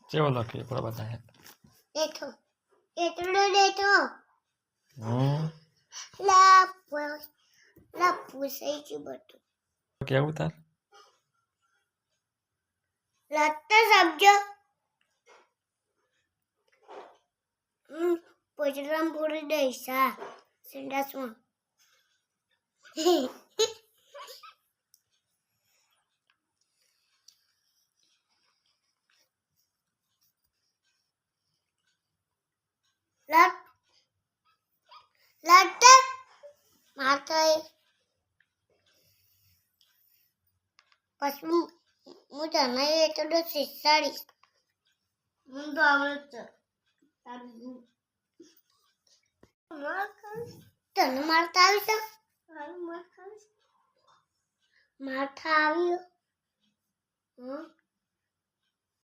કેવો લખી પણ બધા દેખો એટલો દેખો હમ લા પૂછાઈ છે બધું કેવું તાર લખતા સમજો પોચરામ પૂરી દઈશા સંડાસમાં લખતા માતા પછી હું તને એટલો શીખવાડીશ હું તો આવડે તને મારતા આવી છે માથા આવ્યો